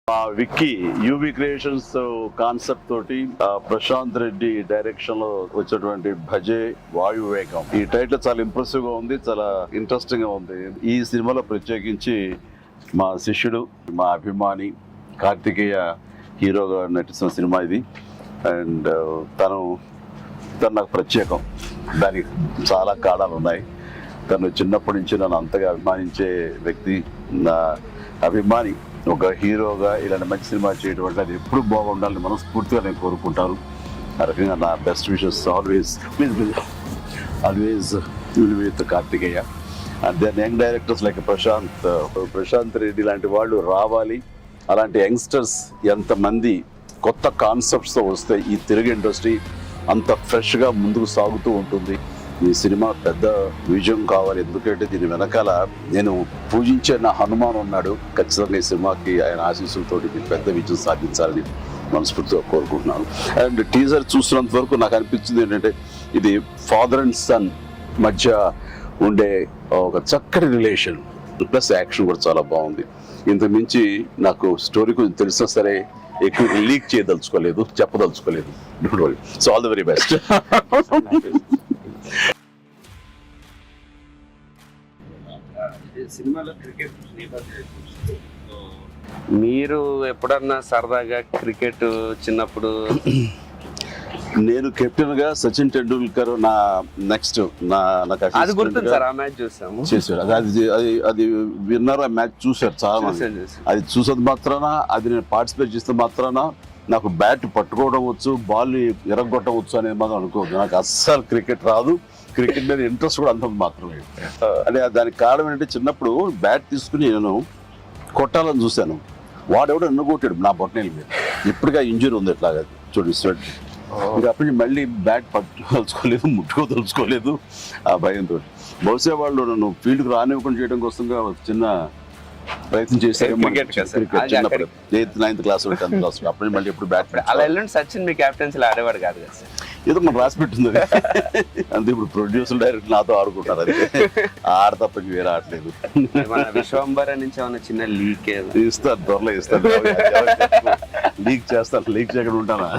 Vicky UV creations concept తోటి Prashanth Reddy direction లో వచ్చినటువంటి భజే వాయువేగం ఈ టైటిల్ చాలా ఇంప్రెసివ్ గా ఉంది, చాలా ఇంట్రెస్టింగ్ గా ఉంది. ఈ సినిమాలో ప్రత్యేకించి మా శిష్యుడు, మా అభిమాని కార్తికేయ హీరోగా నటిస్తున్న సినిమా ఇది. అండ్ తను నాకు ప్రత్యేకం, దానికి చాలా కారణాలు ఉన్నాయి. తను చిన్నప్పటి నుంచి నన్ను అంతగా అభిమానించే వ్యక్తి, నా అభిమాని. ఒక హీరోగా ఇలాంటి మంచి సినిమా చేయడం వల్ల అది ఎప్పుడు బాగుండాలని మనస్ఫూర్తిగా నేను కోరుకుంటాను. ఆ రకంగా నా best wishes always with Karthikeya. And then young directors like Prashanth Reddy లాంటి వాళ్ళు రావాలి. అలాంటి యంగ్స్టర్స్ ఎంతమంది కొత్త కాన్సెప్ట్స్తో వస్తే ఈ తెలుగు ఇండస్ట్రీ అంత ఫ్రెష్గా ముందుకు సాగుతూ ఉంటుంది. ఈ సినిమా పెద్ద విజయం కావాలి, ఎందుకంటే దీని వెనకాల నేను పూజించే నా హనుమాన్ ఉన్నాడు. ఖచ్చితంగా ఈ సినిమాకి ఆయన ఆశీస్సులతోటి పెద్ద విజయం సాధించాలని మనస్ఫూర్తిగా కోరుకుంటున్నాను. అండ్ టీజర్ చూసినంత వరకు నాకు అనిపించింది ఏంటంటే ఇది ఫాదర్ అండ్ సన్ మధ్య ఉండే ఒక చక్కటి రిలేషన్, ప్లస్ యాక్షన్ కూడా చాలా బాగుంది. ఇంతకు మించి నాకు స్టోరీ కొంచెం తెలిసినా సరే ఎక్కువ లీక్ చేయదలుచుకోలేదు, చెప్పదలుచుకోలేదు. Don't worry. So all the very best. సినిమాలో క్రికెట్ మీరు ఎప్పుడన్నా సరదాగా క్రికెట్ చిన్నప్పుడు? నేను కెప్టెన్ గా సచిన్ టెండూల్కర్ నా నెక్స్ట్ అది గుర్తుంది సార్, ఆ మ్యాచ్ చూసాము. చేశాడు. అది విన్నర్ ఆ మ్యాచ్ చూశారు చాలా మంది. అది చూసేది మాత్రాన, అది నేను పార్టిసిపేట్ చేస్తే మాత్రాన నాకు బ్యాట్ పట్టుకోవడం వచ్చు, బాల్ ఎరగొట్టడం వచ్చు అనేది మాత్రం అనుకోవద్దు. నాకు అస్సలు క్రికెట్ రాదు, క్రికెట్ మీద ఇంట్రెస్ట్ కూడా అంత మాత్రమే. అంటే దానికి కారణం ఏంటంటే చిన్నప్పుడు బ్యాట్ తీసుకుని నేను కొట్టాలని చూశాను, వాడెవడో ఎన్నుకొట్టాడు నా బొట్టనేల మీద. ఇప్పటికే ఇంజరీ ఉంది ఎట్లాగా చూడండి స్వెట్. ఇంకా అప్పటి మళ్ళీ బ్యాట్ పట్టుకోదలుచుకోలేదు, ముట్టుకోదలుచుకోలేదు ఆ భయంతో. బహుశా వాళ్ళు నన్ను ఫీల్డ్కి రానివ్వకుండా చేయడం కోసంగా చిన్న ప్రయత్నం చేశారు. చిన్నప్పుడు 8th 9th class 10th class అప్పుడు మళ్ళీ ఎప్పుడు బ్యాట్ అలా వెళ్ళండి. సచిన్ మీ క్యాప్టెన్సీ ఆడేవాడు కాదు కదా సార్? ఏదో మనం రాసి పెట్టింది అంతే. ఇప్పుడు ప్రొడ్యూసర్ డైరెక్ట్ నాతో ఆడుకుంటారు, అది ఆడ తప్ప వేరే ఆడలేదు. విశ్వంబర నుంచి ఏమైనా చిన్న లీక్ ఇస్తారు, త్వరలో ఇస్తారు. లీక్ చేస్తాను, లీక్ చేయకుండా ఉంటానా?